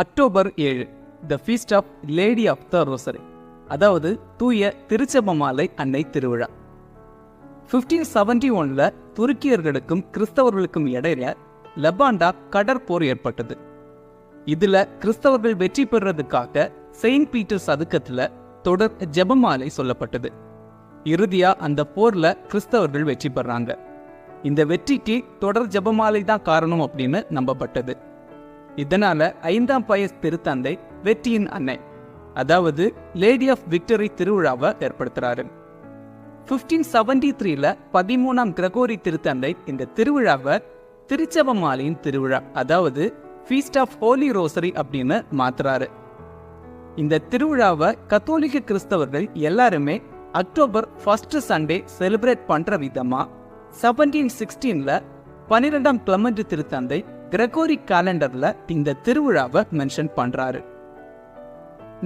October 7 the feast of lady of the rosary, அதாவது தூய திருச்செபமாலை அன்னை திருவிழா. 1571 துருக்கியர்களுக்கும் கிறிஸ்தவர்களுக்கும் இடையில லெபாண்டா கடற்போர் ஏற்பட்டது. இதுல கிறிஸ்தவர்கள் வெற்றி பெறுறதுக்காக செயின்ட் பீட்டர் சதுக்கத்துல தொடர் ஜெபமாலை சொல்லப்பட்டது. இறுதியா அந்த போர்ல கிறிஸ்தவர்கள் வெற்றி பெறாங்க. இந்த வெற்றிக்கு தொடர் ஜெபமாலை தான் காரணம் அப்படின்னு நம்பப்பட்டது. இதனால 5ஆம் பயஸ் திருத்தந்தை வெற்றியின் அன்னை, அதாவது லேடி ஆஃப் விக்டரி திருவிழாவை ஏற்படுத்துறாரு. 1573 13ஆம் கிரகோரி திருத்தந்தை இந்த திருவிழாவை திருச்செபமாலையின் திருவிழா, அதாவது ஃபீஸ்ட் ஆஃப் ஹோலி ரோசரி அப்படின்னு மாத்துறாரு. இந்த திருவிழாவை கத்தோலிக்க கிறிஸ்தவர்கள் எல்லாருமே அக்டோபர் 1 சண்டே செலிப்ரேட் பண்ற விதமா 1716 12ஆம் கிளமெண்ட் திருத்தந்தை கிரகோரி காலண்டர்ல இந்த திருவிழாவை மென்ஷன் பண்றாரு.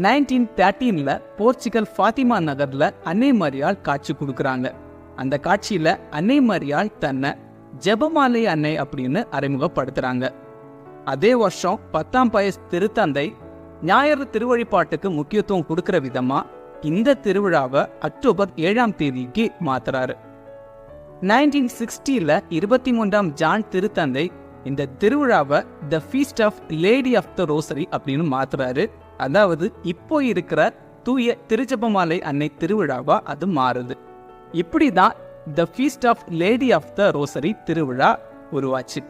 1913 போர்ச்சுகல் ஃபாத்திமா நகர்ல அன்னை மரியாள் காட்சி கொடுக்கறாங்க. அந்த காட்சியில அன்னை மரியாள் தன்னை ஜெபமாலை அன்னை அப்படின்னு அறிமுகப்படுத்துறாங்க. அதே வருஷம் 10ஆம் பயஸ் திருத்தந்தை ஞாயிறு திருவழிபாட்டுக்கு முக்கியத்துவம் கொடுக்கிற விதமா இந்த திருவிழாவை அக்டோபர் 7ஆம் தேதிக்கு மாத்துறாரு. 1960 23ஆம் ஜான் திருத்தந்தை இந்த திருவிழாவை the feast of lady of the rosary அப்படின்னு மாத்துறாரு. அதாவது இப்போ இருக்கிற தூய திருச்செபமாலை அன்னை திருவிழாவா அது மாறுது. இப்படிதான் the feast of lady of the rosary திருவிழா உருவாச்சு.